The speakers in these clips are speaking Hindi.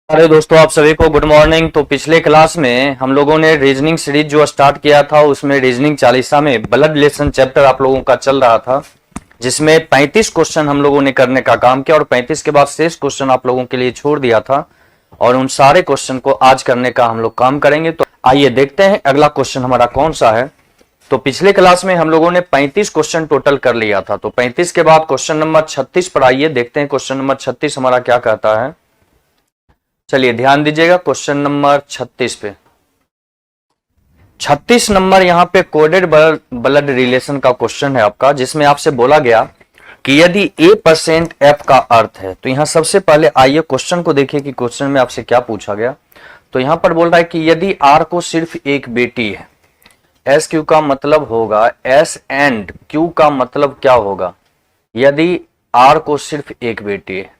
अरे दोस्तों, आप सभी को गुड मॉर्निंग। तो पिछले क्लास में हम लोगों ने रीजनिंग सीरीज जो स्टार्ट किया था उसमें रीजनिंग चालीसा में ब्लड रिलेशन चैप्टर आप लोगों का चल रहा था, जिसमें 35 क्वेश्चन हम लोगों ने करने का काम किया और 35 के बाद शेष क्वेश्चन आप लोगों के लिए छोड़ दिया था और उन सारे क्वेश्चन को आज करने का हम लोग काम करेंगे। तो आइए देखते हैं अगला क्वेश्चन हमारा कौन सा है। तो पिछले क्लास में हम लोगों ने 35 क्वेश्चन टोटल कर लिया था। तो 35 के बाद क्वेश्चन नंबर 36 पर आइए देखते हैं क्वेश्चन नंबर 36 हमारा क्या कहता है। चलिए ध्यान दीजिएगा क्वेश्चन नंबर 36 पे। 36 नंबर यहाँ पे कोडेड ब्लड रिलेशन का क्वेश्चन है आपका, जिसमें आपसे बोला गया कि यदि A%F का अर्थ है। तो यहाँ सबसे पहले आइए क्वेश्चन को देखिए कि क्वेश्चन में आपसे क्या पूछा गया। तो यहाँ पर बोल रहा है कि यदि R को सिर्फ एक बेटी है, एस क्यू का मतलब होगा एस एंड क्यू का मतलब क्या होगा यदि R को सिर्फ एक बेटी है।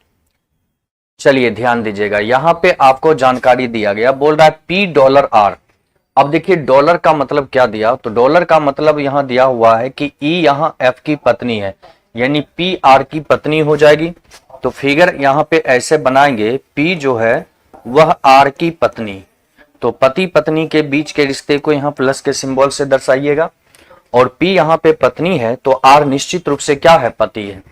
चलिए ध्यान दीजिएगा, यहां पे आपको जानकारी दिया गया, बोल रहा है $P। अब देखिए डॉलर का मतलब क्या दिया। तो डॉलर का मतलब यहां दिया हुआ है कि E यहां F की पत्नी है, यानी P R की पत्नी हो जाएगी। तो फिगर यहां पे ऐसे बनाएंगे, P जो है वह R की पत्नी। तो पति पत्नी के बीच के रिश्ते को यहां प्लस के सिंबल से दर्शाइएगा और P यहां पे पत्नी है तो R निश्चित रूप से क्या है, पति है।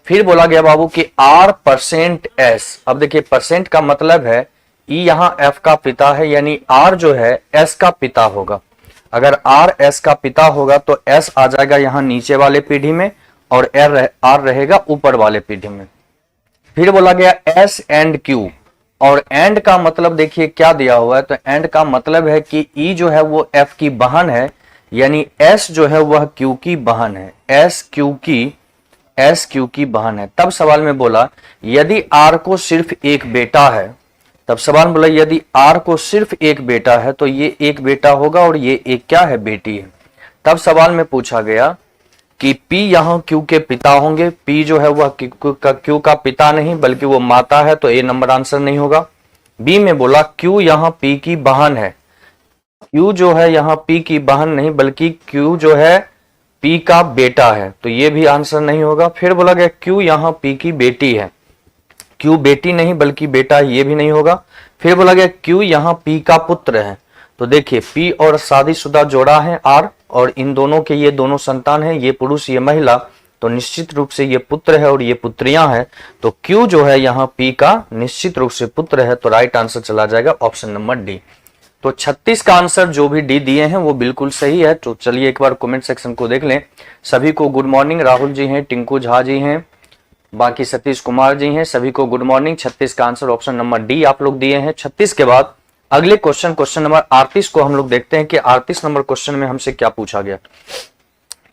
फिर बोला गया बाबू कि R%S। अब देखिए परसेंट का मतलब है E यहां F का पिता है, यानी R जो है S का पिता होगा। अगर R S का पिता होगा तो S आ जाएगा यहां नीचे वाले पीढ़ी में और R रहेगा ऊपर वाले पीढ़ी में। फिर बोला गया S एंड Q, और एंड का मतलब देखिए क्या दिया हुआ है। तो एंड का मतलब है कि E जो है वो F की बहन है, यानी S जो है वह Q की बहन है। S Q की बहन है। तब सवाल में बोला यदि R को सिर्फ एक बेटा है, तब सवाल में बोला यदि R को सिर्फ एक बेटा है तो ये एक बेटा होगा और ये एक क्या है, बेटी है। तब सवाल में पूछा गया कि P यहां Q के पिता होंगे। P जो है वह Q का पिता नहीं बल्कि वो माता है, तो A नंबर आंसर नहीं होगा। B में बोला Q यहां P की बहन है। Q जो है यहां P की बहन नहीं बल्कि Q जो है P का बेटा है, तो ये भी आंसर नहीं होगा। फिर बोला गया Q यहां P की बेटी है। Q बेटी नहीं बल्कि बेटा, ये भी नहीं होगा। फिर बोला गया Q यहां P का पुत्र है। तो देखिए P और शादीशुदा जोड़ा है R, और इन दोनों के ये दोनों संतान हैं, ये पुरुष ये महिला, तो निश्चित रूप से ये पुत्र है और ये पुत्रियां हैं। तो Q जो है यहाँ P का निश्चित रूप से पुत्र है, तो राइट आंसर चला जाएगा ऑप्शन नंबर डी। तो 36 का आंसर जो भी डी दिए हैं वो बिल्कुल सही है। तो चलिए एक बार कमेंट सेक्शन को देख लें। सभी को गुड मॉर्निंग। राहुल जी हैं, टिंकू झा जी हैं, बाकी सतीश कुमार जी हैं, सभी को गुड मॉर्निंग। 36 का आंसर ऑप्शन नंबर डी आप लोग दिए हैं। 36 के बाद अगले क्वेश्चन नंबर 38 को हम लोग देखते हैं कि 38 नंबर क्वेश्चन में हमसे क्या पूछा गया।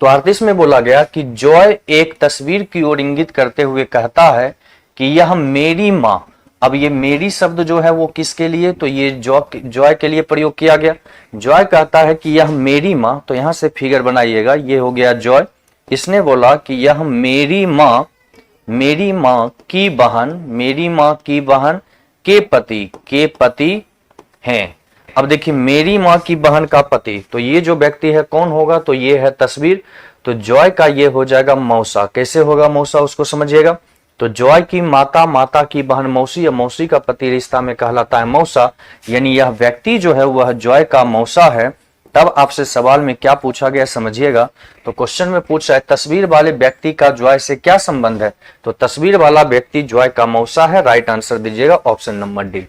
तो 38 में बोला गया कि जॉय एक तस्वीर की ओर इंगित करते हुए कहता है कि यह मेरी माँ। अब ये मेरी शब्द जो है वो किसके लिए, तो ये जॉय के लिए प्रयोग किया गया। जॉय कहता है कि यह मेरी माँ, तो यहां से फिगर बनाइएगा, ये हो गया जॉय। इसने बोला कि यह मेरी माँ की बहन, मेरी माँ की बहन के पति हैं। अब देखिए मेरी माँ की बहन का पति, तो ये जो व्यक्ति है कौन होगा, तो ये है तस्वीर। तो जॉय का ये हो जाएगा मौसा। कैसे होगा मौसा, उसको समझिएगा। तो जॉय की माता की बहन मौसी, या मौसी का पति रिश्ता में कहलाता है मौसा, यानी यह व्यक्ति जो है वह जॉय का मौसा है। तब आपसे सवाल में क्या पूछा गया समझिएगा। तो क्वेश्चन में पूछ रहा है तस्वीर वाले व्यक्ति का जॉय से क्या संबंध है। तो तस्वीर वाला व्यक्ति जॉय का मौसा है। राइट आंसर दीजिएगा ऑप्शन नंबर डी।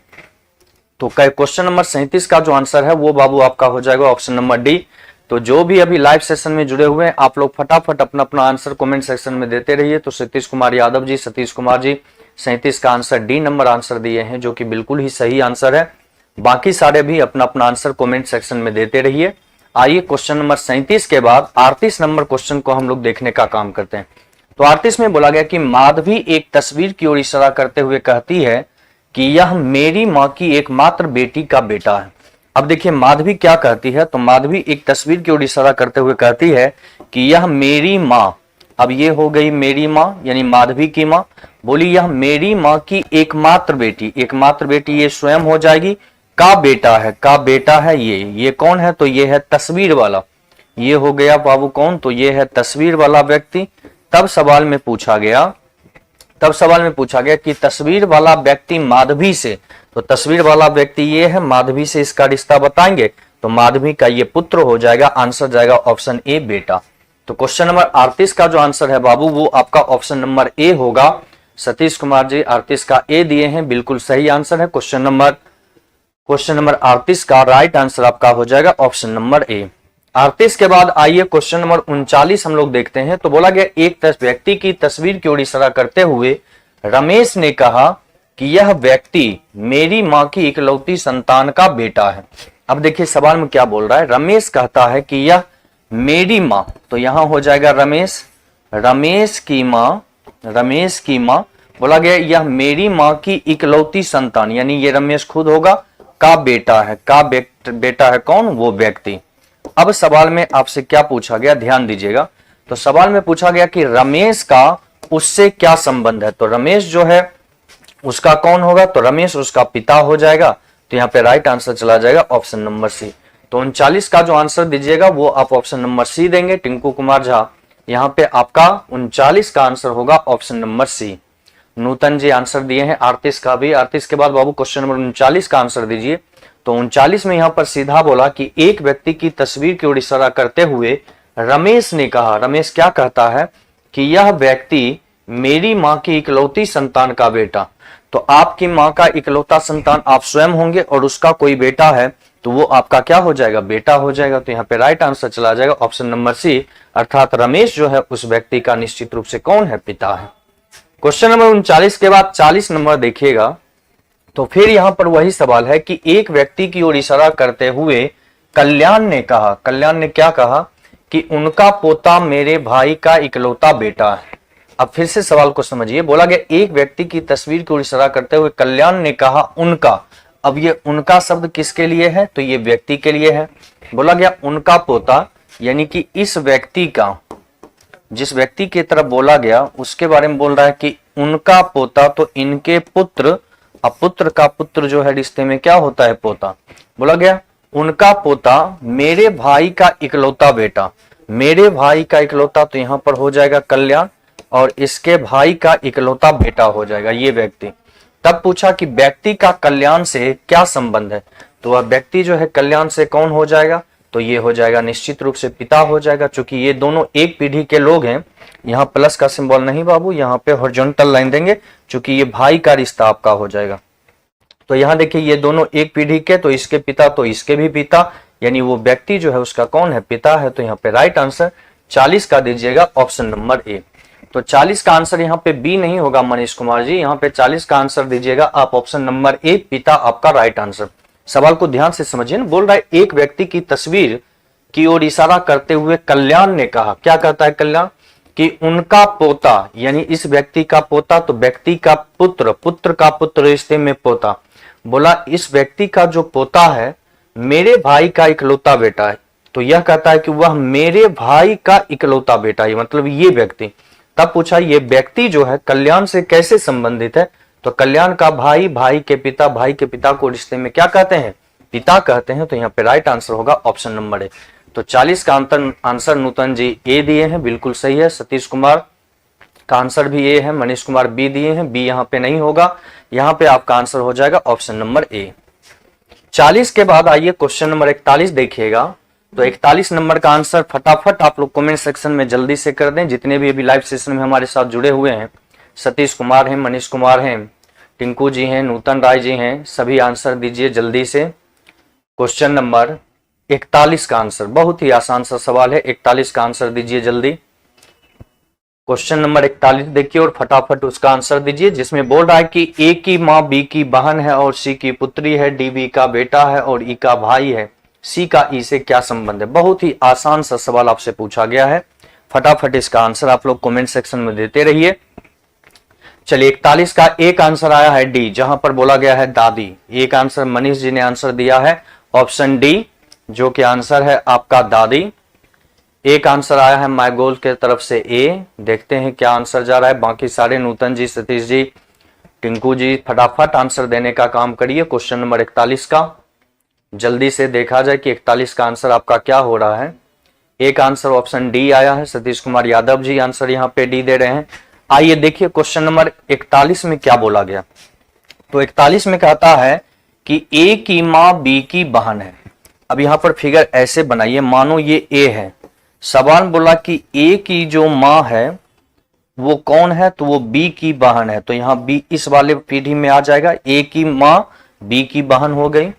तो क्वेश्चन नंबर 37 का जो आंसर है वो बाबू आपका हो जाएगा ऑप्शन नंबर डी। तो जो भी अभी लाइव सेशन में जुड़े हुए हैं आप लोग फटाफट अपना अपना आंसर कमेंट सेक्शन में देते रहिए। तो सतीश कुमार यादव जी, सतीश कुमार जी 37 का आंसर डी नंबर आंसर दिए हैं, जो कि बिल्कुल ही सही आंसर है। बाकी सारे भी अपना अपना आंसर कमेंट सेक्शन में देते रहिए। आइए क्वेश्चन नंबर 37 के बाद 38 नंबर क्वेश्चन को हम लोग देखने का काम करते हैं। तो 38 में बोला गया कि माधवी एक तस्वीर की ओर इशारा करते हुए कहती है कि यह मेरी माँ की एकमात्र बेटी का बेटा है। अब देखिए माधवी क्या कहती है, तो माधवी एक तस्वीर की ओर इशारा करते हुए कहती है कि यह मेरी माँ। अब ये हो गई मेरी माँ यानी माधवी की माँ। बोली यह मेरी माँ की एकमात्र बेटी ये स्वयं हो जाएगी। का बेटा है ये कौन है, तो ये है तस्वीर वाला। ये हो गया बाबू कौन, तो ये है तस्वीर वाला व्यक्ति। तब सवाल में पूछा गया कि तस्वीर वाला व्यक्ति माधवी से, तो तस्वीर वाला व्यक्ति ये है, माधवी से इसका रिश्ता बताएंगे तो माधवी का ये पुत्र हो जाएगा। आंसर जाएगा ऑप्शन ए बेटा। तो क्वेश्चन नंबर 38 का जो आंसर है बाबू वो आपका ऑप्शन नंबर ए होगा। सतीश कुमार जी 38 का ए दिए हैं, बिल्कुल सही आंसर है। क्वेश्चन नंबर 38 का राइट आंसर आपका हो जाएगा ऑप्शन नंबर ए। 38 के बाद आइए क्वेश्चन नंबर 39 हम लोग देखते हैं। तो बोला गया एक व्यक्ति की तस्वीर की ओर इशारा करते हुए रमेश ने कहा कि यह व्यक्ति मेरी मां की इकलौती संतान का बेटा है। अब देखिए सवाल में क्या बोल रहा है, रमेश कहता है कि यह मेरी मां, तो यहां हो जाएगा रमेश की मां बोला गया यह मेरी मां की इकलौती संतान, यानी ये रमेश खुद होगा, का बेटा है। बेटा है कौन, वो व्यक्ति। अब सवाल में आपसे क्या पूछा गया, ध्यान दीजिएगा। तो सवाल में पूछा गया कि रमेश का उससे क्या संबंध है। तो रमेश जो है उसका कौन होगा, तो रमेश उसका पिता हो जाएगा। तो यहाँ पे राइट आंसर चला जाएगा ऑप्शन नंबर सी। तो 39 का जो आंसर दीजिएगा वो आप ऑप्शन नंबर सी देंगे। टिंकू कुमार झा यहाँ पे आपका 39 का आंसर होगा ऑप्शन नंबर सी। नूतन जी आंसर दिए हैं 38 का भी। 38 के बाद बाबू क्वेश्चन नंबर 39 का आंसर दीजिए। तो 39 में यहाँ पर सीधा बोला कि एक व्यक्ति की तस्वीर की ओर इशारा करते हुए रमेश ने कहा, रमेश क्या कहता है कि यह व्यक्ति मेरी मां की इकलौती संतान का बेटा। तो आपकी मां का इकलौता संतान आप स्वयं होंगे और उसका कोई बेटा है तो वो आपका क्या हो जाएगा, बेटा हो जाएगा। तो यहाँ पे राइट आंसर चला जाएगा ऑप्शन नंबर सी, अर्थात रमेश जो है उस व्यक्ति का निश्चित रूप से कौन है, पिता है। क्वेश्चन नंबर 39 के बाद 40 नंबर देखिएगा। तो फिर यहां पर वही सवाल है कि एक व्यक्ति की ओर इशारा करते हुए कल्याण ने क्या कहा कि उनका पोता मेरे भाई का इकलौता बेटा है। अब फिर से सवाल को समझिए, बोला गया एक व्यक्ति की तस्वीर की ओर इशारा करते हुए कल्याण ने कहा उनका। अब ये उनका शब्द किसके लिए है, तो ये व्यक्ति के लिए है। बोला गया उनका पोता, यानी कि इस व्यक्ति का, जिस व्यक्ति की तरफ बोला गया उसके बारे में बोल रहा है कि उनका पोता, तो इनके पुत्र। अब पुत्र का पुत्र जो है रिश्ते में क्या होता है, पोता। बोला गया उनका पोता मेरे भाई का इकलौता बेटा, मेरे भाई का इकलौता, तो यहां पर हो जाएगा कल्याण, और इसके भाई का इकलौता बेटा हो जाएगा ये व्यक्ति। तब पूछा कि व्यक्ति का कल्याण से क्या संबंध है, तो वह व्यक्ति जो है कल्याण से कौन हो जाएगा, तो ये हो जाएगा निश्चित रूप से पिता हो जाएगा। चूंकि ये दोनों एक पीढ़ी के लोग हैं, यहाँ प्लस का सिंबल नहीं बाबू, यहाँ पे हॉरिजॉन्टल लाइन देंगे, चूंकि ये भाई का रिश्ता आपका हो जाएगा। तो यहाँ देखिए ये दोनों एक पीढ़ी के, तो इसके पिता तो इसके भी पिता, यानी वो व्यक्ति जो है उसका कौन है, पिता है। तो यहाँ पे राइट आंसर 40 का दीजिएगा ऑप्शन नंबर ए। तो 40 का आंसर यहाँ पे बी नहीं होगा मनीष कुमार जी, यहाँ पे 40 का आंसर दीजिएगा आप ऑप्शन नंबर ए, पिता आपका राइट आंसर। सवाल को ध्यान से समझिए ना, बोल रहा है एक व्यक्ति की तस्वीर की ओर इशारा करते हुए कल्याण ने कहा, क्या कहता है कल्याण, कि उनका पोता, यानी इस व्यक्ति का पोता, तो व्यक्ति का पुत्र, पुत्र का पुत्र रिश्ते में पोता। बोला इस व्यक्ति का जो पोता है मेरे भाई का इकलौता बेटा है, तो यह कहता है कि वह मेरे भाई का इकलौता बेटा है, मतलब ये व्यक्ति। तब पूछा ये व्यक्ति जो है कल्याण से कैसे संबंधित है, तो कल्याण का भाई, भाई के पिता, भाई के पिता को रिश्ते में क्या कहते हैं, पिता कहते हैं। तो यहाँ पे राइट आंसर होगा ऑप्शन नंबर ए। तो 40 का आंसर नूतन जी ए दिए हैं, बिल्कुल सही है। सतीश कुमार का आंसर भी ए है, मनीष कुमार बी दिए हैं, बी यहाँ पे नहीं होगा, यहाँ पे आपका आंसर हो जाएगा ऑप्शन नंबर ए। 40 के बाद आइए क्वेश्चन नंबर 41 देखिएगा। तो 41 नंबर का आंसर फटाफट आप लोग कमेंट सेक्शन में जल्दी से कर दें, जितने भी अभी लाइव सेशन में हमारे साथ जुड़े हुए हैं। सतीश कुमार हैं, मनीष कुमार हैं, टिंकू जी हैं, नूतन राय जी हैं, सभी आंसर दीजिए जल्दी से। क्वेश्चन नंबर 41 का आंसर, बहुत ही आसान सा सवाल है, 41 का आंसर दीजिए जल्दी। क्वेश्चन नंबर 41 देखिए और फटाफट उसका आंसर दीजिए, जिसमें बोल रहा है कि ए की माँ बी की बहन है और सी की पुत्री है, डी बी का बेटा है और ई का भाई है, सी का ई से क्या संबंध है। बहुत ही आसान सा सवाल आपसे पूछा गया है, फटाफट इसका आंसर आप लोग कमेंट सेक्शन में देते रहिए। चलिए 41 का एक आंसर आया है डी, जहां पर बोला गया है दादी। एक आंसर मनीष जी ने आंसर दिया है ऑप्शन डी, जो कि आंसर है आपका दादी। एक आंसर आया है माइगोल के तरफ से ए, देखते हैं क्या आंसर जा रहा है। बाकी सारे नूतन जी, सतीश जी, टिंकू जी फटाफट आंसर देने का काम करिए। क्वेश्चन नंबर 41 का जल्दी से देखा जाए कि 41 का आंसर आपका क्या हो रहा है। एक आंसर ऑप्शन डी आया है, सतीश कुमार यादव जी आंसर यहाँ पे डी दे रहे हैं। आइए देखिए क्वेश्चन नंबर 41 में क्या बोला गया। तो 41 में कहता है कि ए की माँ बी की बहन है। अब यहां पर फिगर ऐसे बनाइए, मानो ये ए है, सवाल बोला कि ए की जो माँ है वो कौन है, तो वो बी की बहन है। तो यहाँ बी इस वाले पीढ़ी में आ जाएगा, ए की माँ बी की बहन हो गई।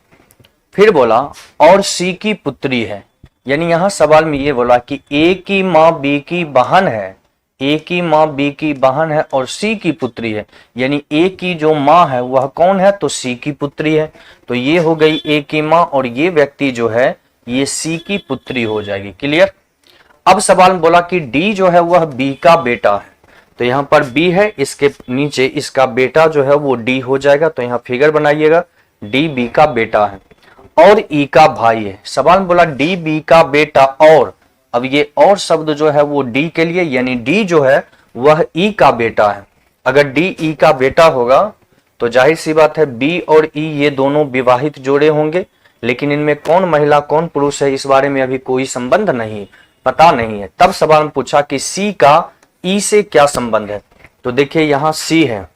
फिर बोला और सी की पुत्री है, यानी यहां सवाल में ये बोला कि ए की माँ बी की बहन है, ए की माँ बी की बहन है और सी की पुत्री है, यानी ए की जो माँ है वह कौन है, तो सी की पुत्री है। तो ये हो गई ए की माँ और ये व्यक्ति जो है ये सी की पुत्री हो जाएगी। क्लियर। अब सवाल में बोला कि डी जो है वह बी का बेटा है, तो यहाँ पर बी है, इसके नीचे इसका बेटा जो है वो डी हो जाएगा। तो यहाँ फिगर बनाइएगा, डी बी का बेटा है और ई का भाई है। सवाल में बोला डी बी का बेटा और, अब ये और शब्द जो है वो डी के लिए, यानी डी जो है वह ई का बेटा है। अगर डी ई का बेटा होगा तो जाहिर सी बात है बी और ई ये दोनों विवाहित जोड़े होंगे, लेकिन इनमें कौन महिला कौन पुरुष है इस बारे में अभी कोई संबंध नहीं, पता नहीं है। तब सवाल में पूछा कि सी का ई से क्या संबंध है, तो देखिए यहाँ सी है,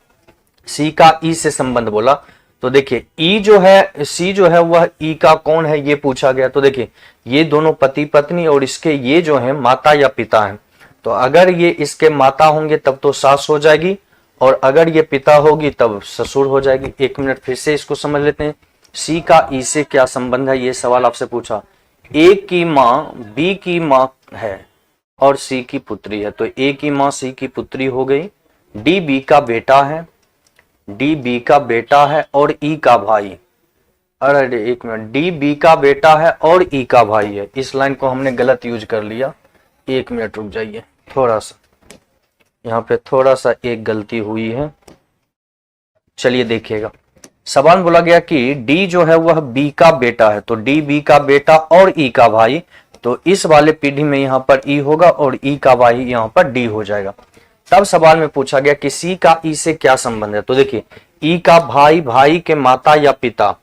सी का ई से संबंध बोला, तो देखिए ई जो है सी जो है वह ई का कौन है ये पूछा गया। तो देखिए ये दोनों पति पत्नी और इसके ये जो है माता या पिता हैं, तो अगर ये इसके माता होंगे तब तो सास हो जाएगी और अगर ये पिता होगी तब ससुर हो जाएगी। एक मिनट फिर से इसको समझ लेते हैं, सी का ई से क्या संबंध है, ये सवाल आपसे पूछा। ए की माँ बी की माँ है और सी की पुत्री है, तो ए की माँ सी की पुत्री हो गई। डी बी का बेटा है, डी बी का बेटा है और ई का भाई, अरे एक मिनट, डी बी का बेटा है और ई का भाई है। इस लाइन को हमने गलत यूज कर लिया, एक मिनट रुक जाइए, थोड़ा सा यहाँ पे थोड़ा सा एक गलती हुई है। चलिए देखिएगा, सवाल बोला गया कि डी जो है वह बी का बेटा है, तो डी बी का बेटा और ई का भाई, तो इस वाले पीढ़ी में यहाँ पर ई होगा और ई का भाई यहाँ पर डी हो जाएगा। तब सवाल में पूछा गया कि सी का ई से क्या संबंध है, तो देखिए ई का भाई, भाई के माता या पिता,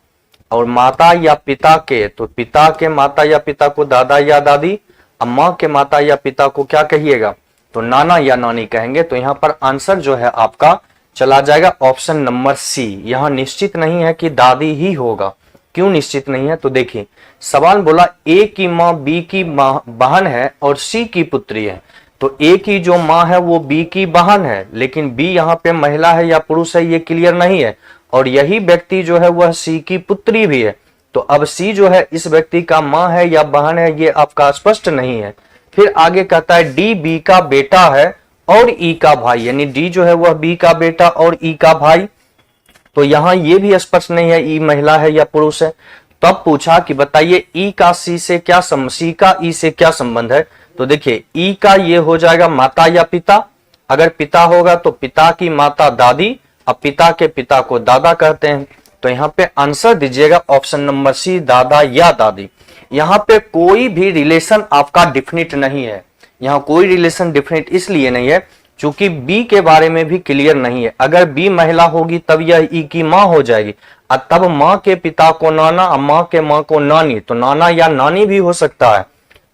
और माता या पिता के, तो पिता के माता या पिता को दादा या दादी, अब माँ के माता या पिता को क्या कहिएगा, तो नाना या नानी कहेंगे। तो यहाँ पर आंसर जो है आपका चला जाएगा ऑप्शन नंबर सी। यहाँ निश्चित नहीं है कि दादी ही होगा, क्यों निश्चित नहीं है, तो देखिए सवाल बोला ए की माँ बी की बहन है और सी की पुत्री है, तो ए की जो माँ है वो बी की बहन है, लेकिन बी यहाँ पे महिला है या पुरुष है ये क्लियर नहीं है, और यही व्यक्ति जो है वह सी की पुत्री भी है। तो अब सी जो है इस व्यक्ति का माँ है या बहन है ये आपका स्पष्ट नहीं है। फिर आगे कहता है डी बी का बेटा है और ई का भाई, यानी डी जो है वह बी का बेटा और ई का भाई, तो यहाँ ये भी स्पष्ट नहीं है ई महिला है या पुरुष है। तब पूछा कि बताइए ई का सी से क्या सी का ई से क्या संबंध है, तो देखिए ई का ये हो जाएगा माता या पिता, अगर पिता होगा तो पिता की माता दादी, अब पिता के पिता को दादा कहते हैं। तो यहाँ पे आंसर दीजिएगा ऑप्शन नंबर सी, दादा या दादी। यहाँ पे कोई भी रिलेशन आपका डिफिनिट नहीं है, यहाँ कोई रिलेशन डिफिनिट इसलिए नहीं है क्योंकि बी के बारे में भी क्लियर नहीं है। अगर बी महिला होगी तब यह ई की माँ हो जाएगी, और तब माँ के पिता को नाना और माँ के माँ को नानी, तो नाना या नानी भी हो सकता है।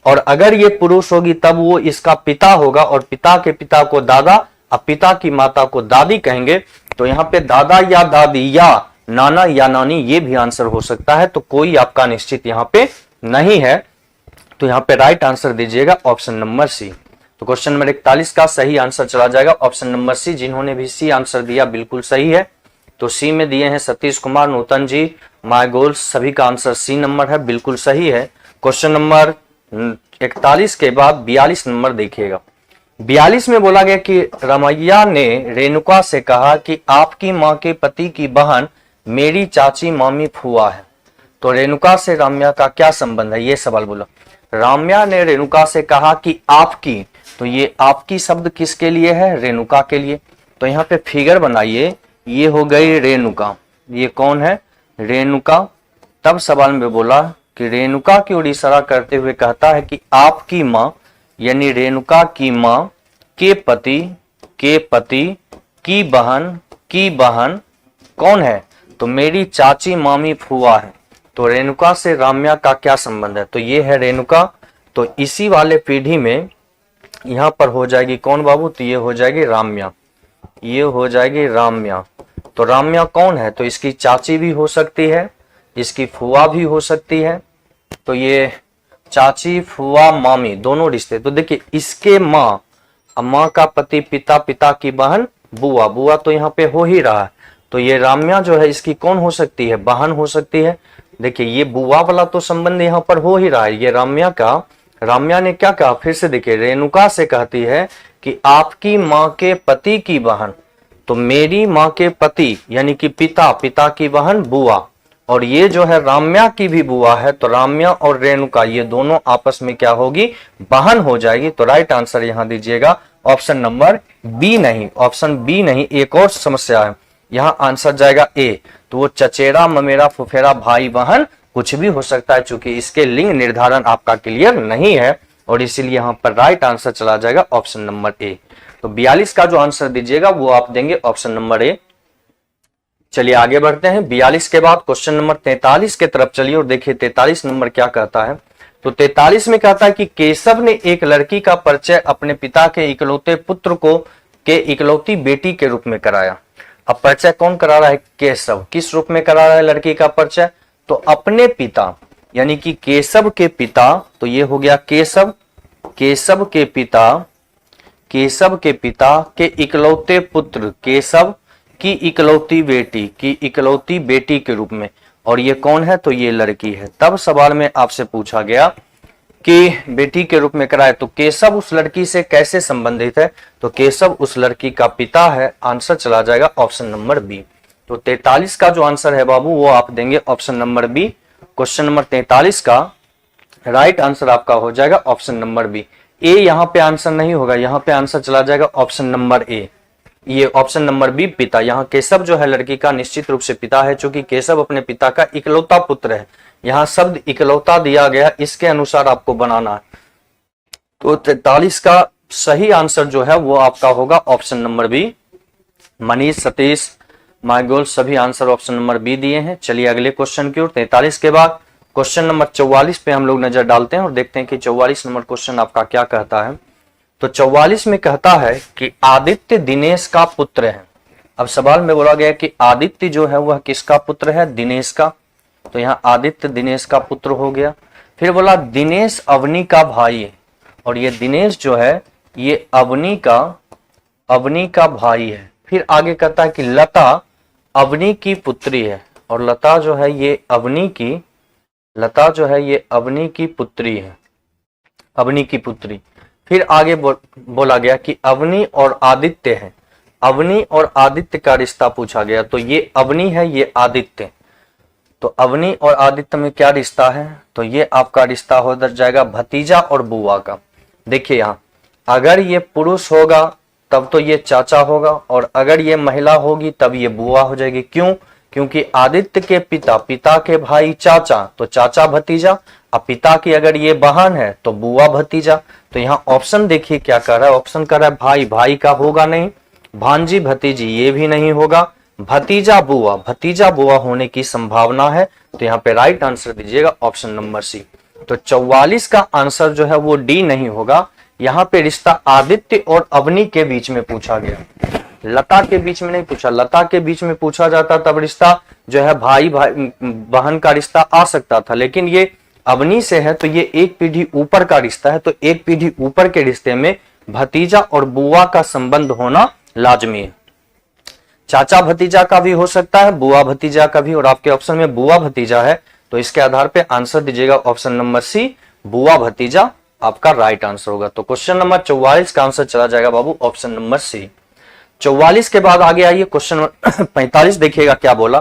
और अगर ये पुरुष होगी तब वो इसका पिता होगा और पिता के पिता को दादा, अब पिता की माता को दादी कहेंगे। तो यहाँ पे दादा या दादी या नाना या नानी ये भी आंसर हो सकता है, तो कोई आपका निश्चित यहाँ पे नहीं है। तो यहाँ पे राइट आंसर दीजिएगा ऑप्शन नंबर सी। तो क्वेश्चन नंबर 41 का सही आंसर चला जाएगा ऑप्शन नंबर सी। जिन्होंने भी सी आंसर दिया बिल्कुल सही है। तो सी में दिए हैं सतीश कुमार, नूतन जी, माय गोल्स, सभी का आंसर सी नंबर है, बिल्कुल सही है। क्वेश्चन नंबर 41 के बाद 42 नंबर देखिएगा। 42 में बोला गया कि रमैया ने रेणुका से कहा कि आपकी माँ के पति की बहन मेरी चाची मामी फुआ है। तो रेणुका से राम्या का क्या संबंध है, ये सवाल बोला। राम्या ने रेणुका से कहा कि आपकी, तो ये आपकी शब्द किसके लिए है, रेणुका के लिए। तो यहाँ पे फिगर बनाइए, ये हो गई रेणुका, ये कौन है, रेणुका। तब सवाल में बोला कि रेणुका की ओर इशारा करते हुए कहता है कि आपकी माँ, यानी रेणुका की माँ के पति की बहन कौन है, तो मेरी चाची मामी फुआ है। तो रेणुका से राम्या का क्या संबंध है, तो ये है रेणुका। तो इसी वाले पीढ़ी में यहाँ पर हो जाएगी कौन बाबू, तो ये हो जाएगी राम्या, ये हो जाएगी राम्या। तो राम्या कौन है, तो इसकी चाची भी हो सकती है इसकी फुआ भी हो सकती है, तो ये चाची, फुआ, मामी दोनों रिश्ते। तो देखिए इसके माँ, माँ का पति पिता, पिता की बहन बुआ, बुआ तो यहाँ पे हो ही रहा है, तो ये राम्या जो है इसकी कौन हो सकती है, बहन हो सकती है। देखिए ये बुआ वाला तो संबंध यहाँ पर हो ही रहा है, ये राम्या का, राम्या ने क्या कहा, फिर से देखिए रेणुका से कहती है कि आपकी माँ के पति की बहन, तो मेरी माँ के पति यानी कि पिता, पिता की बहन बुआ, और ये जो है राम्या की भी बुआ है, तो राम्या और रेणुका ये दोनों आपस में क्या होगी, बहन हो जाएगी। तो राइट आंसर यहां दीजिएगा ऑप्शन नंबर बी नहीं, ऑप्शन बी नहीं। एक और समस्या है, यहां आंसर जाएगा ए, तो वो चचेरा, ममेरा, फुफेरा, भाई, बहन कुछ भी हो सकता है, चूंकि इसके लिंग निर्धारण आपका क्लियर नहीं है, और इसीलिए यहां पर राइट आंसर चला जाएगा ऑप्शन नंबर ए। तो 42 का जो आंसर दीजिएगा वो आप देंगे ऑप्शन नंबर ए। चलिए आगे बढ़ते हैं। 42 के बाद क्वेश्चन नंबर 43 के तरफ चलिए और देखिए 43 नंबर क्या कहता है। तो 43 में कहता है कि केशव ने एक लड़की का परिचय अपने पिता के इकलौते पुत्र को के इकलौती बेटी के रूप में कराया। अब परिचय कौन करा रहा है, केशव। किस रूप में करा रहा है लड़की का परिचय, तो अपने पिता यानी कि केशव के पिता, तो ये हो गया केशव, केशव के पिता, केशव के पिता के इकलौते पुत्र, केशव की इकलौती बेटी, की इकलौती बेटी के रूप में, और ये कौन है, तो ये लड़की है। तब सवाल में आपसे पूछा गया कि बेटी के रूप में कराए, तो केशव उस लड़की से कैसे संबंधित है, तो केशव उस लड़की का पिता है। आंसर चला जाएगा ऑप्शन नंबर बी। तो 43 का जो आंसर है बाबू वो आप देंगे option number B. Question number 43 का राइट आंसर आपका हो जाएगा ऑप्शन नंबर बी। ए यहाँ पे आंसर नहीं होगा, यहाँ पे आंसर चला जाएगा ऑप्शन नंबर ए, ये ऑप्शन नंबर बी पिता। यहाँ केशव जो है लड़की का निश्चित रूप से पिता है, चूंकि केशव अपने पिता का इकलौता पुत्र है। यहाँ शब्द इकलौता दिया गया, इसके अनुसार आपको बनाना है। तो 43 का सही आंसर जो है वो आपका होगा option number B. Manish, Satish, माइगोल सभी आंसर ऑप्शन नंबर बी दिए हैं। चलिए अगले क्वेश्चन की ओर। 43 के बाद क्वेश्चन नंबर 44 पे हम लोग नजर डालते हैं और देखते हैं कि 44 नंबर क्वेश्चन आपका क्या कहता है। तो 44 में कहता है कि आदित्य दिनेश का पुत्र है। अब सवाल में बोला गया कि आदित्य जो है वह किसका पुत्र है, दिनेश का, तो यहाँ आदित्य दिनेश का पुत्र हो गया। फिर बोला दिनेश अवनी का भाई है, और ये दिनेश जो है ये अवनी का भाई है। फिर आगे कहता है कि लता अवनी की पुत्री है, और लता जो है ये अवनी की पुत्री है, अवनी की पुत्री। फिर आगे बोला गया कि अवनी और आदित्य है, अवनी और आदित्य का रिश्ता पूछा गया, तो ये अवनी है, ये आदित्य, तो अवनी और आदित्य में क्या रिश्ता है, तो ये आपका रिश्ता हो जाएगा भतीजा और बुआ का। देखिए यहाँ अगर ये पुरुष होगा तब तो ये चाचा होगा, और अगर ये महिला होगी तब ये बुआ हो जाएगी। क्यों, क्योंकि आदित्य के पिता के भाई चाचा, तो चाचा भतीजा, अब पिता की अगर ये बहन है तो बुआ भतीजा। तो यहाँ ऑप्शन देखिए क्या कर रहा है, ऑप्शन कर रहा है भाई, भाई का होगा नहीं, भांजी भतीजी ये भी नहीं होगा, भतीजा बुआ होने की संभावना है। तो यहाँ पे राइट आंसर दीजिएगा ऑप्शन नंबर सी। तो 44 का आंसर जो है वो डी नहीं होगा। यहाँ पे रिश्ता आदित्य और अवनी के बीच में पूछा गया, लता के बीच में नहीं पूछा। लता के बीच में पूछा जाता तब रिश्ता जो है भाई बहन का रिश्ता आ सकता था, लेकिन ये अवनी से है तो ये एक पीढ़ी ऊपर का रिश्ता है, तो एक पीढ़ी ऊपर के रिश्ते में भतीजा और बुआ का संबंध होना लाजमी है। चाचा भतीजा का भी हो सकता है, बुआ भतीजा का भी, और आपके ऑप्शन में बुआ भतीजा है, तो इसके आधार पे आंसर दीजिएगा ऑप्शन नंबर सी, बुआ भतीजा आपका राइट आंसर होगा। तो क्वेश्चन नंबर 44 का आंसर चला जाएगा बाबू ऑप्शन नंबर सी। 44 के बाद आगे आइए क्वेश्चन नंबर 45 देखिएगा क्या बोला।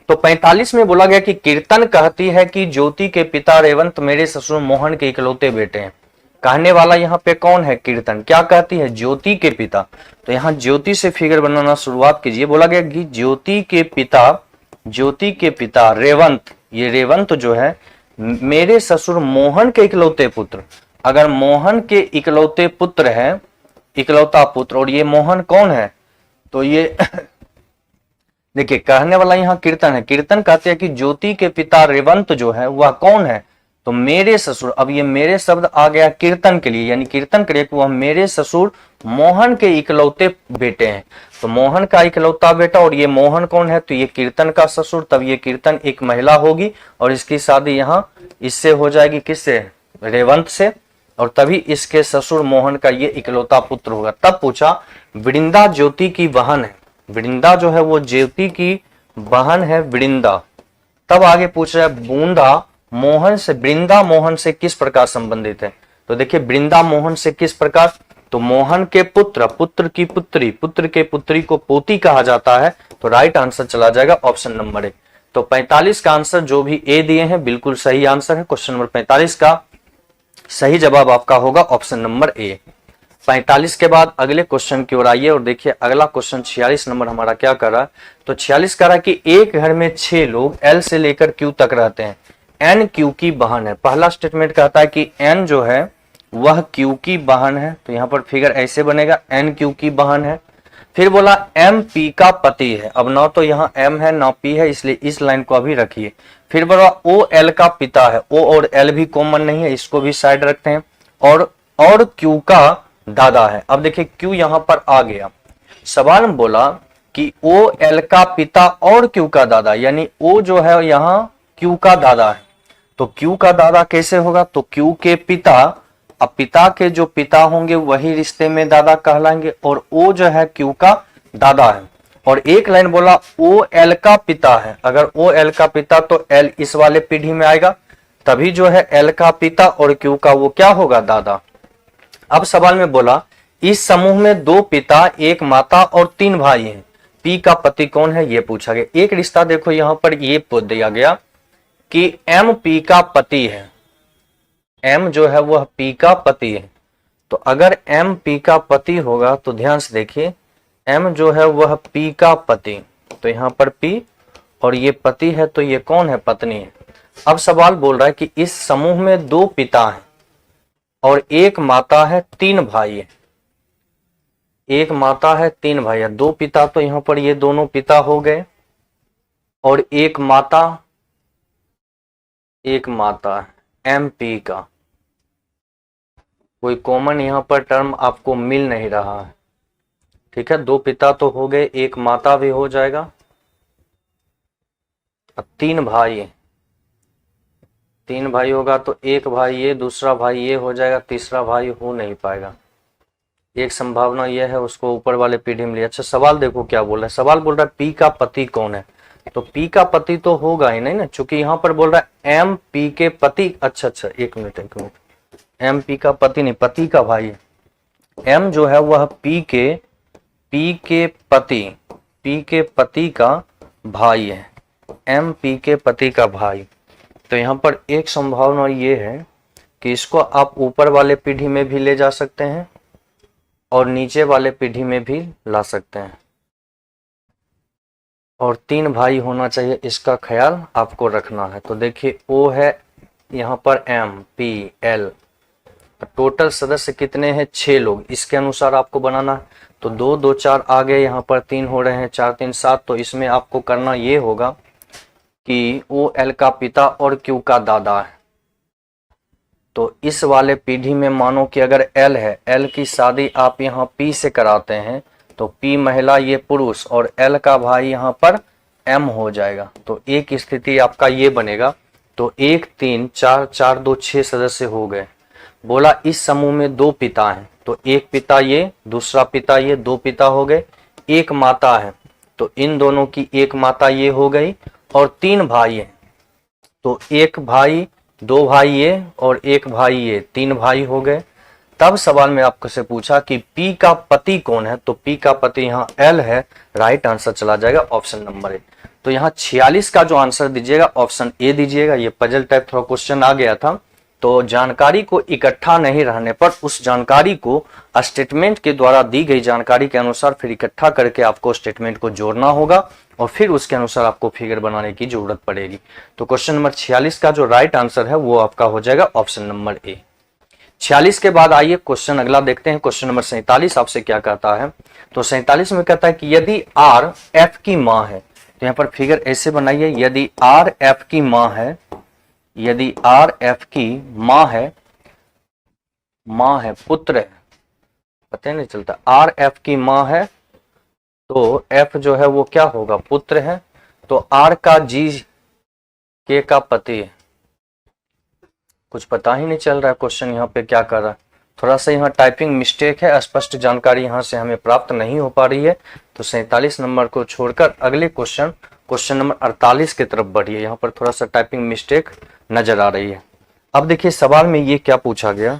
तो 45 में बोला गया कि कीर्तन कहती है कि ज्योति के पिता रेवंत मेरे ससुर मोहन के इकलौते बेटे हैं। कहने वाला यहाँ पे कौन है, कीर्तन। क्या कहती है, ज्योति के पिता। तो यहाँ ज्योति से फिगर बनाना शुरुआत कीजिए। बोला गया कि ज्योति के पिता रेवंत, ये रेवंत जो है मेरे ससुर मोहन के इकलौते पुत्र। अगर मोहन के इकलौते पुत्र है, इकलौता पुत्र, और ये मोहन कौन है, तो ये देखिए कहने वाला यहाँ कीर्तन है। कीर्तन कहते हैं कि ज्योति के पिता रेवंत जो है वह कौन है, तो मेरे ससुर, अब ये मेरे शब्द आ गया कीर्तन के लिए, यानी कीर्तन करे कि वह मेरे ससुर मोहन के इकलौते बेटे हैं। तो मोहन का इकलौता बेटा, और ये मोहन कौन है, तो ये कीर्तन का ससुर, तब ये कीर्तन एक महिला होगी और इसकी शादी यहाँ इससे हो जाएगी, किससे, रेवंत से, और तभी इसके ससुर मोहन का ये इकलौता पुत्र होगा। तब पूछा वृंदा ज्योति की बहन है, वृंदा जो है वो ज्योति की बहन है, वृंदा। तब आगे पूछ रहा है बूंदा मोहन से, वृंदा मोहन से किस प्रकार संबंधित है। तो देखिए वृंदा मोहन से किस प्रकार, तो मोहन के पुत्र, पुत्र की पुत्री, पुत्र के पुत्री को पोती कहा जाता है। तो राइट आंसर चला जाएगा ऑप्शन नंबर ए। तो 45 का आंसर जो भी ए दिए हैं बिल्कुल सही आंसर है। क्वेश्चन नंबर 45 का सही जवाब आपका होगा ऑप्शन नंबर ए। 45 के बाद अगले क्वेश्चन की ओर आइए और देखिए अगला क्वेश्चन 46 नंबर हमारा क्या कर रहा है। तो 46 कह रहा है कि एक घर में 6 लोग एल से लेकर क्यू तक रहते हैं, एन क्यू की बहन है। पहला स्टेटमेंट कहता है कि एन जो है वह क्यू की बहन है, तो यहां पर फिगर ऐसे बनेगा, एन क्यू की बहन है। फिर बोला एम पी का पति है, अब ना तो यहाँ एम है ना पी है, इसलिए इस लाइन को अभी रखिए। फिर बोला ओ एल का पिता है, ओ और एल भी कॉमन नहीं है, इसको भी साइड रखते हैं, और क्यू का दादा है। अब देखिए क्यू यहां पर आ गया, सवाल में बोला कि ओ एल का पिता और क्यू का दादा, यानी ओ जो है यहाँ क्यू का दादा है, तो क्यू का दादा कैसे होगा, तो क्यू के पिता, अब पिता के जो पिता होंगे वही रिश्ते में दादा कहलाएंगे, और ओ जो है क्यू का दादा है। और एक लाइन बोला ओ एल का पिता है, अगर ओ एल का पिता तो एल इस वाले पीढ़ी में आएगा, तभी जो है एल का पिता और क्यू का वो क्या होगा, दादा। अब सवाल में बोला इस समूह में 2 पिता, 1 माता और 3 भाई हैं, पी का पति कौन है, ये पूछा गया। एक रिश्ता देखो यहां पर ये पूछ दिया गया कि एम पी का पति है, एम जो है वह पी का पति है। तो अगर एम पी का पति होगा तो ध्यान से देखिए, एम जो है वह पी का पति, तो यहां पर पी और ये पति है, तो ये कौन है, पत्नी है। अब सवाल बोल रहा है कि इस समूह में 2 पिता हैं और 1 माता है, 3 भाई है, 1 माता है 3 भाई है। 2 पिता तो यहां पर ये दोनों पिता हो गए, और 1 माता एम पी का, कोई कॉमन यहां पर टर्म आपको मिल नहीं रहा है, ठीक है। 2 पिता तो हो गए, 1 माता भी हो जाएगा, अब 3 भाई है, 3 भाई होगा तो 1 भाई ये, दूसरा भाई ये हो जाएगा, तीसरा भाई हो नहीं पाएगा। एक संभावना यह है, उसको ऊपर वाले पीढ़ी में लिया। अच्छा सवाल देखो क्या बोल रहा है, सवाल बोल रहा है पी का पति कौन है, तो पी का पति तो होगा ही नहीं ना, चूंकि यहां पर बोल रहा है एम पी के पति। अच्छा एक मिनट, एम पी का पति नहीं, पति का भाई है। एम जो है वह पी के पति का भाई है, एम पी के पति का भाई। तो यहां पर एक संभावना ये है कि इसको आप ऊपर वाले पीढ़ी में भी ले जा सकते हैं और नीचे वाले पीढ़ी में भी ला सकते हैं, और 3 भाई होना चाहिए, इसका ख्याल आपको रखना है। तो देखिए ओ है यहाँ पर एम पी एल, टोटल सदस्य कितने हैं, 6 लोग, इसके अनुसार आपको बनाना है। तो 2 2 4 आ गए, यहाँ पर 3 हो रहे हैं, 4 3 7। तो इसमें आपको करना ये होगा कि ओ एल का पिता और क्यू का दादा है। तो इस वाले पीढ़ी में मानो कि अगर एल है, एल की शादी आप यहाँ पी से कराते हैं, तो पी महिला ये पुरुष और एल का भाई यहाँ पर एम हो जाएगा। तो एक स्थिति आपका ये बनेगा। तो 1 3 4 4 2 6 सदस्य हो गए। बोला इस समूह में 2 पिता हैं, तो एक पिता ये, दूसरा पिता ये, 2 पिता हो गए। 1 माता है, तो इन दोनों की 1 माता ये हो गई, और 3 भाई हैं, तो 1 भाई, 2 भाई ये और 1 भाई ये, 3 भाई हो गए। तब सवाल में आपको से पूछा कि पी का पति कौन है, तो पी का पति यहाँ एल है, राइट आंसर चला जाएगा ऑप्शन नंबर ए। तो यहाँ 46 का जो आंसर दीजिएगा ऑप्शन ए दीजिएगा। ये पजल टाइप थोड़ा क्वेश्चन आ गया था, तो जानकारी को इकट्ठा नहीं रहने पर उस जानकारी को स्टेटमेंट के द्वारा दी गई जानकारी के अनुसार फिर इकट्ठा करके आपको स्टेटमेंट को जोड़ना होगा, और फिर उसके अनुसार आपको फिगर बनाने की जरूरत पड़ेगी। तो क्वेश्चन नंबर 46 का जो राइट आंसर है वो आपका हो जाएगा ऑप्शन नंबर ए। 46 के बाद आइए क्वेश्चन अगला देखते हैं। क्वेश्चन नंबर 47 आपसे क्या कहता है, तो 47 में कहता है कि यदि आर एफ की माँ है, तो यहाँ पर फिगर ऐसे बनाइए, यदि आर एफ की माँ है यदि आर एफ की माँ है, पुत्र है, पता ही नहीं चलता, आर एफ की माँ है तो एफ जो है वो क्या होगा, पुत्र है, तो आर का जी के का पति है। कुछ पता ही नहीं चल रहा है क्वेश्चन यहाँ पे क्या कर रहा है, थोड़ा सा यहाँ टाइपिंग मिस्टेक है, स्पष्ट जानकारी यहाँ से हमें प्राप्त नहीं हो पा रही है। तो 47 नंबर को छोड़कर अगले क्वेश्चन नंबर 48 की तरफ बढ़िए, यहाँ पर थोड़ा सा टाइपिंग मिस्टेक नजर आ रही है। अब देखिए सवाल में ये क्या पूछा गया,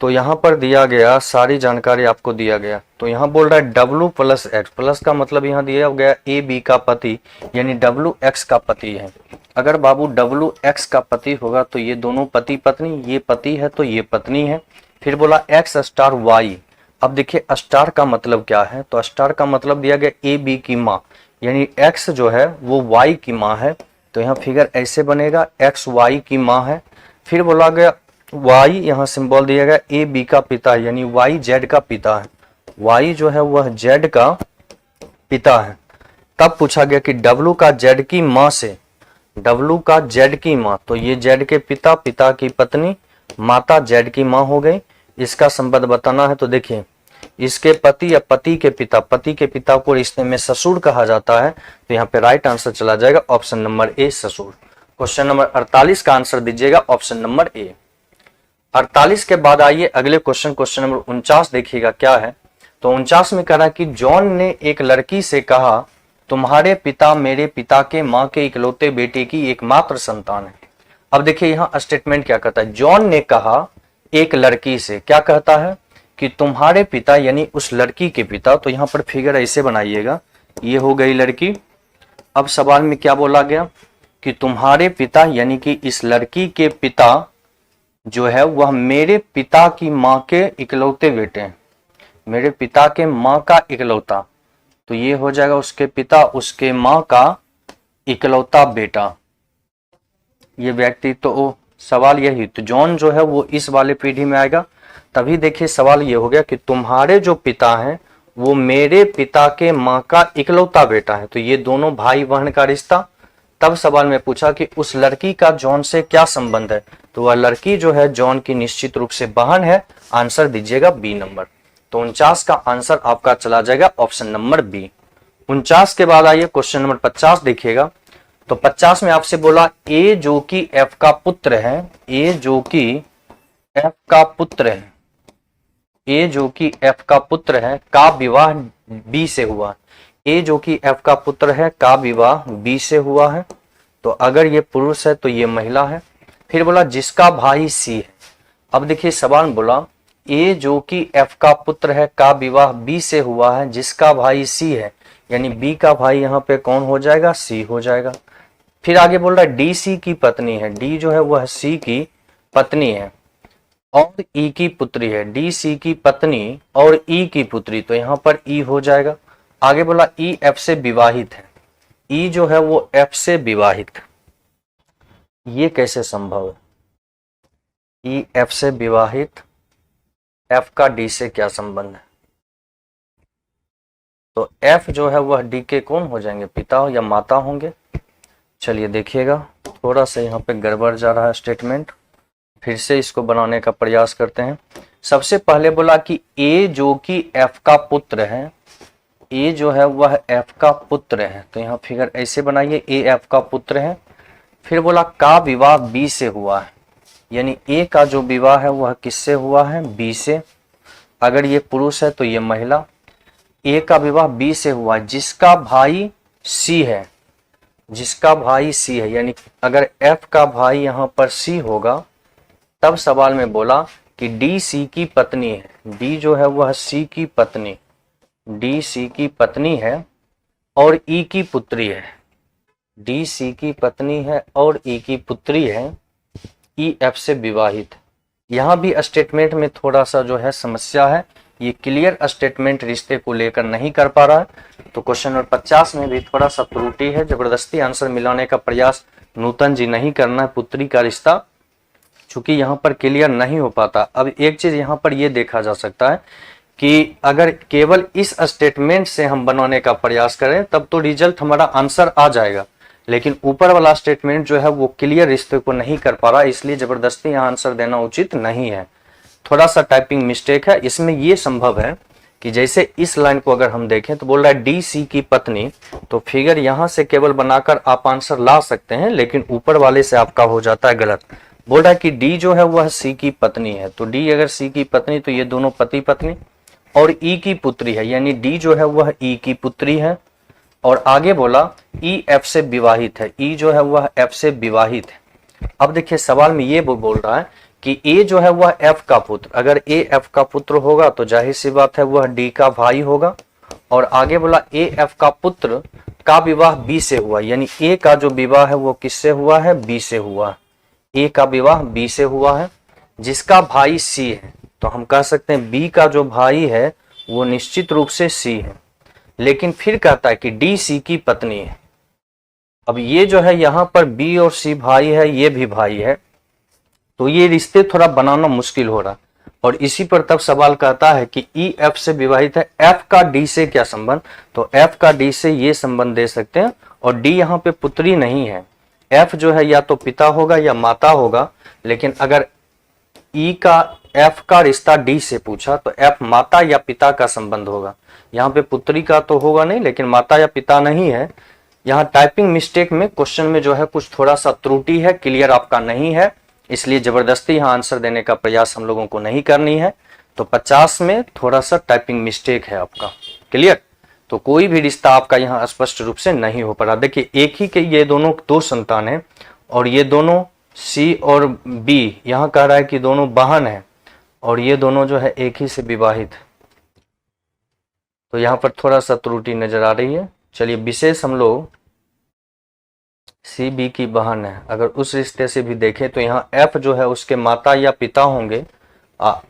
तो यहाँ पर दिया गया सारी जानकारी आपको दिया गया, तो यहाँ बोल रहा है W प्लस एक्स, प्लस का मतलब यहाँ दिया गया ए बी का पति यानी W एक्स का पति है। अगर बाबू W एक्स का पति होगा तो ये दोनों पति पत्नी, ये पति है तो ये पत्नी है। फिर बोला एक्स स्टार वाई, अब देखिए स्टार का मतलब क्या है, तो स्टार का मतलब दिया गया ए बी की माँ, यानी एक्स जो है वो वाई की माँ है, तो यहाँ फिगर ऐसे बनेगा, एक्स वाई की माँ है। फिर बोला गया वाई, यहाँ सिंबल दिया गया ए बी का पिता है, यानी वाई जेड का पिता है, वाई जो है वह जेड का पिता है। तब पूछा गया कि डब्लू का जेड की माँ से, डब्लू का जेड की माँ, तो ये जेड के पिता, पिता की पत्नी, माता जेड की माँ हो गई। इसका संबंध बताना है, तो देखिए इसके पति या पति के पिता, पति के पिता को रिश्ते में ससुर कहा जाता है, तो यहाँ पे राइट आंसर चला जाएगा ऑप्शन नंबर ए, ससुर। क्वेश्चन नंबर 48 का आंसर दीजिएगा ऑप्शन नंबर ए। 48 के बाद आइए अगले क्वेश्चन नंबर 49 देखिएगा क्या है। तो 49 में कह रहा है कि जॉन ने एक लड़की से कहा, तुम्हारे पिता मेरे पिता के माँ के इकलौते बेटे की एकमात्र संतान है। अब देखिए यहाँ स्टेटमेंट क्या कहता है, जॉन ने कहा एक लड़की से, क्या कहता है कि तुम्हारे पिता यानी उस लड़की के पिता, तो यहाँ पर फिगर ऐसे बनाइएगा, ये हो गई लड़की। अब सवाल में क्या बोला गया कि तुम्हारे पिता यानी कि इस लड़की के पिता जो है वह मेरे पिता की माँ के इकलौते बेटे हैं, मेरे पिता के माँ का इकलौता, तो ये हो जाएगा उसके पिता उसके माँ का इकलौता बेटा ये व्यक्ति। तो सवाल यही, तो जॉन जो है वो इस वाले पीढ़ी में आएगा। तभी देखिए सवाल ये हो गया कि तुम्हारे जो पिता हैं वो मेरे पिता के माँ का इकलौता बेटा है, तो ये दोनों भाई बहन का रिश्ता। तब सवाल में पूछा कि उस लड़की का जॉन से क्या संबंध है, तो वह लड़की जो है जॉन की निश्चित रूप से बहन है। आंसर दीजिएगा बी नंबर। तो 49 का आंसर आपका चला जाएगा ऑप्शन नंबर बी। 49 के बाद आइए क्वेश्चन नंबर 50 देखिएगा। तो 50 में आपसे बोला ए जो कि एफ का पुत्र है, ए जो कि एफ का पुत्र है, ए जो कि एफ का पुत्र है का विवाह बी से हुआ। ए जो कि एफ का पुत्र है का विवाह बी से हुआ है, तो अगर ये पुरुष है तो ये महिला है। फिर बोला जिसका भाई सी है। अब देखिए सवाल बोला ए जो कि एफ का पुत्र है का विवाह बी से हुआ है, जिसका भाई सी है, यानी बी का भाई यहाँ पे कौन हो जाएगा, सी हो जाएगा। फिर आगे बोल रहा है डी सी की पत्नी है, डी जो है वह सी की पत्नी है और ई की पुत्री है, डी सी की पत्नी और ई की पुत्री, तो यहाँ पर ई हो जाएगा। आगे बोला ई एफ से विवाहित है, ई जो है वो एफ से विवाहित, ये कैसे संभव है, ई एफ से विवाहित, एफ का डी से क्या संबंध है, तो एफ जो है वह डी के कौन हो जाएंगे, पिता या माता होंगे। चलिए देखिएगा थोड़ा सा यहाँ पे गड़बड़ जा रहा है स्टेटमेंट, फिर से इसको बनाने का प्रयास करते हैं। सबसे पहले बोला कि ए जो कि एफ का पुत्र है, ए जो है वह एफ का पुत्र है, तो यहाँ फिगर ऐसे बनाइए, ए एफ का पुत्र है। फिर बोला का विवाह बी से हुआ है, यानी ए का जो विवाह है वह किससे हुआ है, बी से। अगर ये पुरुष है तो ये महिला। ए का विवाह बी से हुआ है, जिसका भाई सी है, जिसका भाई सी है, यानी अगर एफ का भाई यहाँ पर सी होगा, तब सवाल में बोला कि डी सी की पत्नी है, डी जो है वह सी की पत्नी, डी सी की पत्नी है और ई की पुत्री है, डी सी की पत्नी है और ई की पुत्री है, ई एफ से विवाहित। यहाँ भी स्टेटमेंट में थोड़ा सा जो है समस्या है, ये क्लियर स्टेटमेंट रिश्ते को लेकर नहीं कर पा रहा है, तो क्वेश्चन नंबर 50 में भी थोड़ा सा त्रुटि है। जबरदस्ती आंसर मिलाने का प्रयास नूतन जी नहीं करना है, पुत्री का रिश्ता चूंकि यहाँ पर क्लियर नहीं हो पाता। अब एक चीज यहाँ पर ये देखा जा सकता है कि अगर केवल इस स्टेटमेंट से हम बनाने का प्रयास करें तब तो रिजल्ट हमारा आंसर आ जाएगा, लेकिन ऊपर वाला स्टेटमेंट जो है वो क्लियर रिश्ते को नहीं कर पा रहा, इसलिए जबरदस्ती यहाँ आंसर देना उचित नहीं है। थोड़ा सा टाइपिंग मिस्टेक है। इसमें ये संभव है कि जैसे इस लाइन को अगर हम देखें तो बोल रहा है डी सी की पत्नी, तो फिगर यहां से केवल बनाकर आप आंसर ला सकते हैं, लेकिन ऊपर वाले से आपका हो जाता है गलत। बोल रहा है कि डी जो है वह सी की पत्नी है, तो डी अगर सी की पत्नी तो ये दोनों पति पत्नी, और ई की पुत्री है, यानी डी जो है वह ई की पुत्री है। और आगे बोला ई एफ से विवाहित है, ई जो है वह एफ से विवाहित है। अब देखिए सवाल में ये बोल रहा है कि ए जो है वह एफ का पुत्र, अगर ए एफ का पुत्र होगा तो जाहिर सी बात है वह डी का भाई होगा। और आगे बोला ए एफ का पुत्र का विवाह बी से हुआ, यानी ए का जो विवाह है वो किससे हुआ है, बी से हुआ। ए का विवाह बी से हुआ है, जिसका भाई सी है, तो हम कह सकते हैं बी का जो भाई है वो निश्चित रूप से सी है। लेकिन फिर कहता है कि डी सी की पत्नी है। अब ये जो है यहाँ पर बी और सी भाई है, ये भी भाई है, तो ये रिश्ते थोड़ा बनाना मुश्किल हो रहा। और इसी पर तब सवाल कहता है कि ई एफ से विवाहित है, एफ का डी से क्या संबंध, तो एफ का डी से ये संबंध दे सकते हैं। और डी यहाँ पे पुत्री नहीं है, एफ जो है या तो पिता होगा या माता होगा, लेकिन अगर ई का एफ का रिश्ता डी से पूछा तो एफ माता या पिता का संबंध होगा। यहाँ पे पुत्री का तो होगा नहीं, लेकिन माता या पिता नहीं है। यहाँ टाइपिंग मिस्टेक में क्वेश्चन में जो है कुछ थोड़ा सा त्रुटि है, क्लियर आपका नहीं है, इसलिए जबरदस्ती यहाँ आंसर देने का प्रयास हम लोगों को नहीं करनी है। तो 50 में थोड़ा सा टाइपिंग मिस्टेक है आपका, क्लियर। तो कोई भी रिश्ता आपका यहाँ स्पष्ट रूप से नहीं हो पा रहा। देखिए एक ही के ये दोनों दो संतान है, और ये दोनों सी और बी यहाँ कह रहा है कि दोनों बहन है, और ये दोनों जो है एक ही से विवाहित है। तो यहाँ पर थोड़ा सा त्रुटि नजर आ रही है। चलिए विशेष हम लोग सी बी की बहन है, अगर उस रिश्ते से भी देखें तो यहाँ एफ जो है उसके माता या पिता होंगे,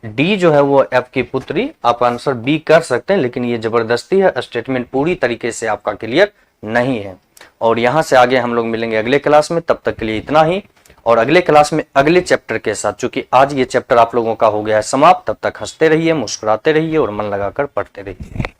डी जो है वो एफ की पुत्री। आप आंसर बी कर सकते हैं, लेकिन ये जबरदस्ती है, स्टेटमेंट पूरी तरीके से आपका क्लियर नहीं है। और यहाँ से आगे हम लोग मिलेंगे अगले क्लास में, तब तक के लिए इतना ही। और अगले क्लास में अगले चैप्टर के साथ, चूंकि आज ये चैप्टर आप लोगों का हो गया है समाप्त, तब तक हंसते रहिए, मुस्कुराते रहिए और मन लगाकर पढ़ते रहिए।